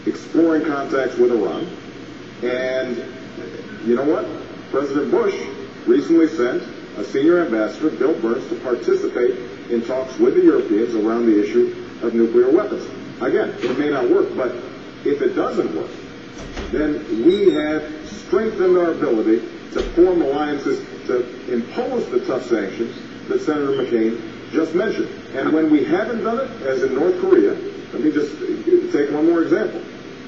exploring contacts with Iran. And you know what? President Bush recently sent a senior ambassador, Bill Burns, to participate in talks with the Europeans around the issue of nuclear weapons. Again, it may not work, but if it doesn't work, then we have strengthened our ability to form alliances to impose the tough sanctions that Senator McCain just mentioned. And when we haven't done it, as in North Korea, let me just take one more example.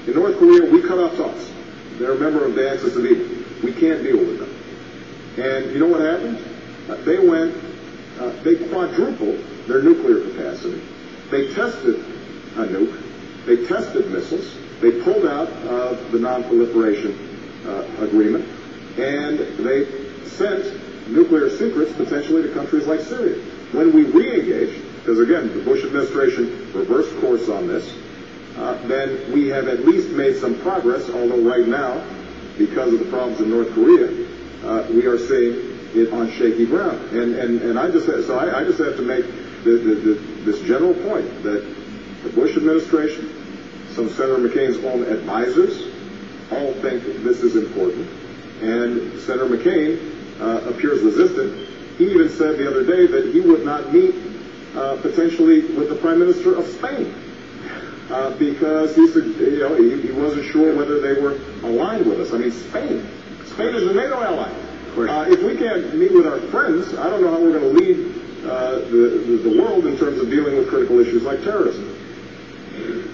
In North Korea, we cut off talks. They're a member of the Axis of Evil. We can't deal with them. And you know what happened? They quadrupled their nuclear capacity. They tested a nuke. They tested missiles. They pulled out of the non-proliferation agreement. And they sent nuclear secrets potentially to countries like Syria. When we re-engage, because again, the Bush administration reversed course on this, then we have at least made some progress, although right now, because of the problems in North Korea, we are seeing it on shaky ground. And I just have to make this general point that the Bush administration, some of Senator McCain's own advisors, all think this is important. And Senator McCain appears resistant. He even said the other day that he would not meet potentially with the Prime Minister of Spain because he wasn't sure whether they were aligned with us. I mean, Spain is a NATO ally. If we can't meet with our friends, I don't know how we're going to lead the world in terms of dealing with critical issues like terrorism.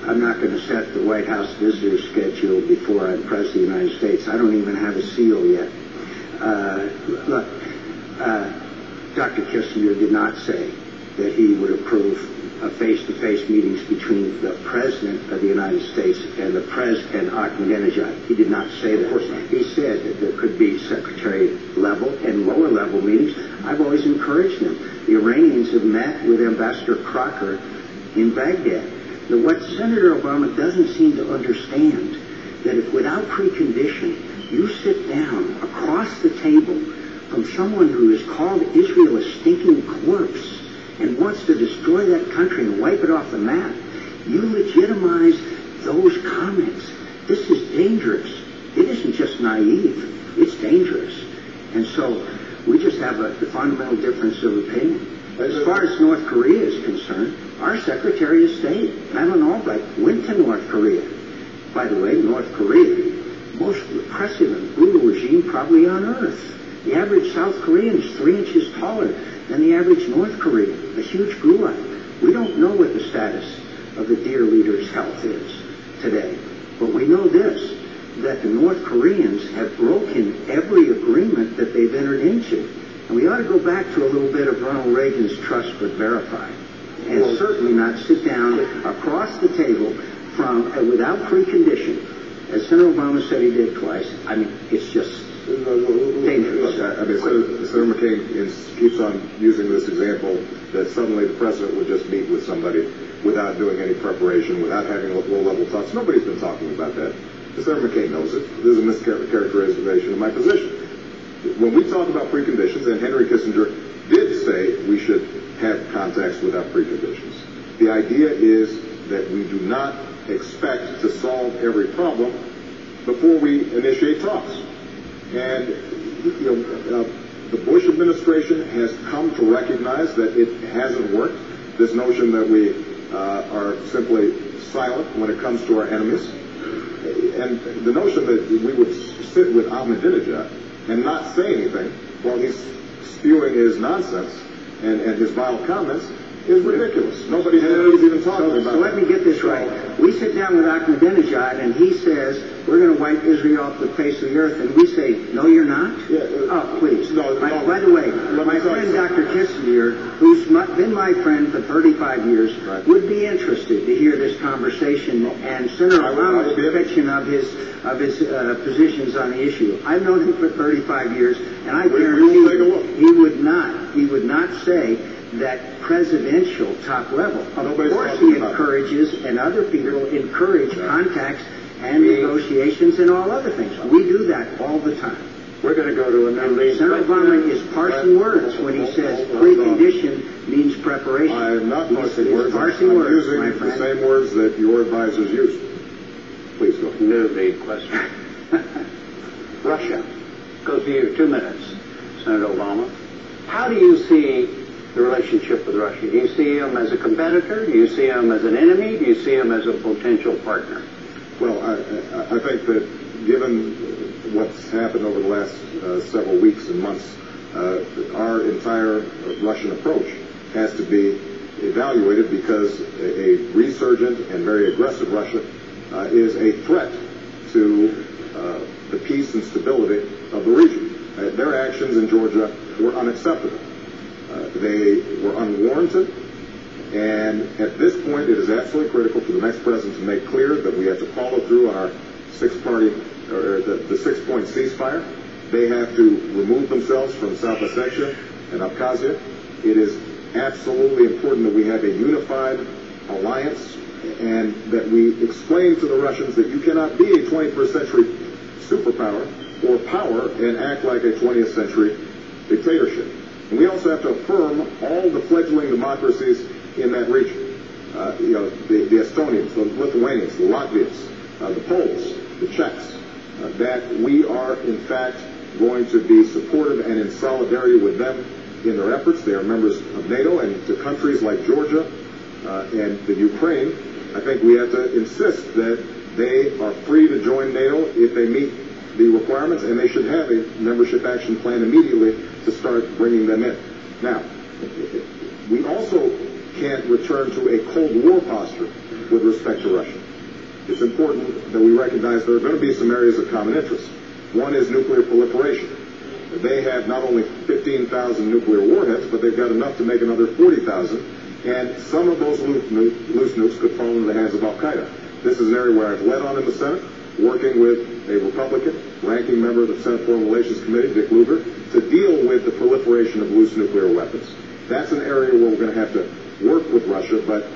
I'm not going to set the White House visitor schedule before I'm President of the United States. I don't even have a seal yet. Look, Dr. Kissinger did not say that he would approve face-to-face meetings between the President of the United States and the President Ahmadinejad. He did not say that. Of course not. He said that there could be secretary-level and lower-level meetings. I've always encouraged them. The Iranians have met with Ambassador Crocker in Baghdad. Now, what Senator Obama doesn't seem to understand, that if without precondition you sit down across the table from someone who has called Israel a stinking corpse and wants to destroy that country and wipe it off the map, you legitimize those comments. This is dangerous. It isn't just naive. It's dangerous. And so we just have a fundamental difference of opinion. As far as North Korea is concerned, our Secretary of State, Madeleine Albright, went to North Korea. By the way, North Korea, most repressive and brutal regime probably on earth. The average South Korean is 3 inches taller than the average North Korean, a huge gulag. We don't know what the status of the dear leader's health is today. But we know this, that the North Koreans have broken every agreement that they've entered into. And we ought to go back to a little bit of Ronald Reagan's trust but verify. And certainly not sit down across the table from without precondition, as Senator Obama said he did twice. I mean, it's just dangerous. Senator McCain keeps on using this example that suddenly the president would just meet with somebody without doing any preparation, without having low-level talks. Nobody's been talking about that. Senator McCain knows it. This is a mischaracterization of my position. When we talk about preconditions, and Henry Kissinger did say we should have contacts without preconditions, the idea is that we do not expect to solve every problem before we initiate talks. And the Bush administration has come to recognize that it hasn't worked. This notion that we are simply silent when it comes to our enemies, and the notion that we would sit with Ahmadinejad and not say anything while he's spewing his nonsense and his vile comments is ridiculous. Nobody's even talking about it. So let me get this right. We sit down with Ahmadinejad and he says, we're going to wipe Israel off the face of the earth, and we say, no, you're not? Oh, please. By the way, my friend Dr. Kissinger, who's been my friend for 35 years, would be interested to hear this conversation and Senator Obama's depiction of his positions on the issue. I've known him for 35 years, and I guarantee he would not say that presidential top level. Of course he encourages, and other people encourage contacts and negotiations and all other things. We do that all the time. We're going to go to another. Senator Obama is parsing words when he says precondition means preparation. I'm not parsing words. Parsing words, using my friend. the same words that your advisors use. Please. renew the question. Russia. Goes to you. 2 minutes, Senator Obama. How do you see the relationship with Russia? Do you see him as a competitor? Do you see him as an enemy? Do you see him as a potential partner? Well, I think that given what's happened over the last several weeks and months, our entire Russian approach has to be evaluated, because a resurgent and very aggressive Russia is a threat to the peace and stability of the region. Their actions in Georgia were unacceptable. They were unwarranted, and at this point it is absolutely critical for the next president to make clear that we have to follow through on our the six-point ceasefire. They have to remove themselves from South Ossetia and Abkhazia. It is absolutely important that we have a unified alliance, and that we explain to the Russians that you cannot be a 21st century superpower or power and act like a 20th century dictatorship. And we also have to affirm all the fledgling democracies in that region. The Estonians, the Lithuanians, the Latvians, the Poles, the Czechs, that we are in fact going to be supportive and in solidarity with them in their efforts. They are members of NATO, and to countries like Georgia and the Ukraine, I think we have to insist that they are free to join NATO if they meet the requirements, and they should have a membership action plan immediately to start bringing them in. Now, we also can't return to a Cold War posture with respect to Russia. It's important that we recognize there are going to be some areas of common interest. One is nuclear proliferation. They have not only 15,000 nuclear warheads, but they've got enough to make another 40,000, and some of those loose nukes could fall into the hands of Al-Qaeda. This is an area where I've led on in the Senate, working with a Republican ranking member of the Senate Foreign Relations Committee, Dick Lugar, to deal with the proliferation of loose nuclear weapons. That's an area where we're going to have to work with Russia, but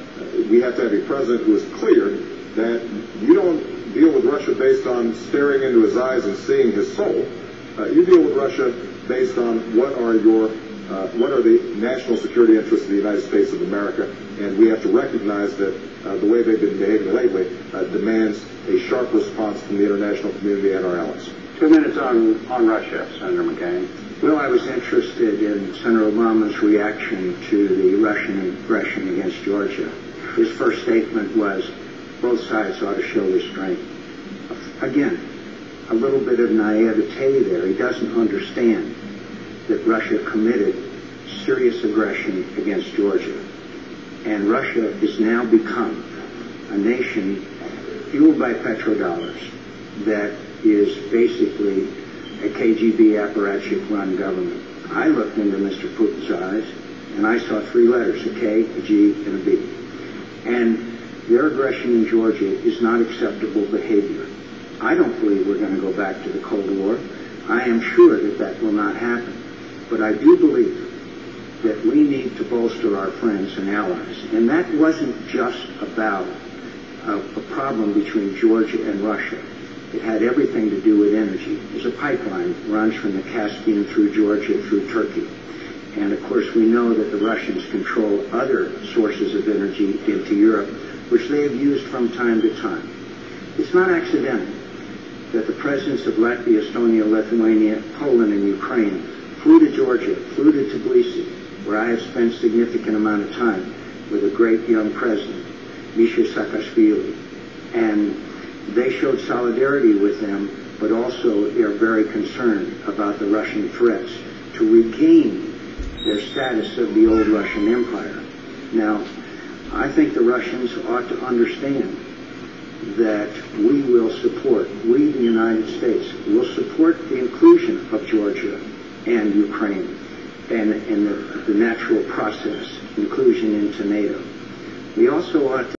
we have to have a president who is clear that you don't deal with Russia based on staring into his eyes and seeing his soul. You deal with Russia based on what are the national security interests of the United States of America, and we have to recognize that the way they've been behaving lately demands a sharp response from the international community and our allies. 2 minutes on Russia, Senator McCain. Well, I was interested in Senator Obama's reaction to the Russian aggression against Georgia. His first statement was, both sides ought to show restraint. Again, a little bit of naivete there. He doesn't understand that Russia committed serious aggression against Georgia. And Russia has now become a nation fueled by petrodollars that is basically a KGB apparatchik-run government. I looked into Mr. Putin's eyes, and I saw 3 letters, a K, a G, and a B. And their aggression in Georgia is not acceptable behavior. I don't believe we're going to go back to the Cold War. I am sure that that will not happen. But I do believe that we need to bolster our friends and allies. And that wasn't just about a problem between Georgia and Russia. It had everything to do with energy. There's a pipeline that runs from the Caspian through Georgia, through Turkey. And of course we know that the Russians control other sources of energy into Europe, which they have used from time to time. It's not accidental that the presidents of Latvia, Estonia, Lithuania, Poland, and Ukraine flew to Georgia, flew to Tbilisi, where I have spent a significant amount of time with a great young president, Misha Saakashvili. And they showed solidarity with them, but also they are very concerned about the Russian threats to regain their status of the old Russian Empire. Now, I think the Russians ought to understand that we will support, we the United States, will support the inclusion of Georgia and Ukraine and the natural process, inclusion into NATO. We also ought to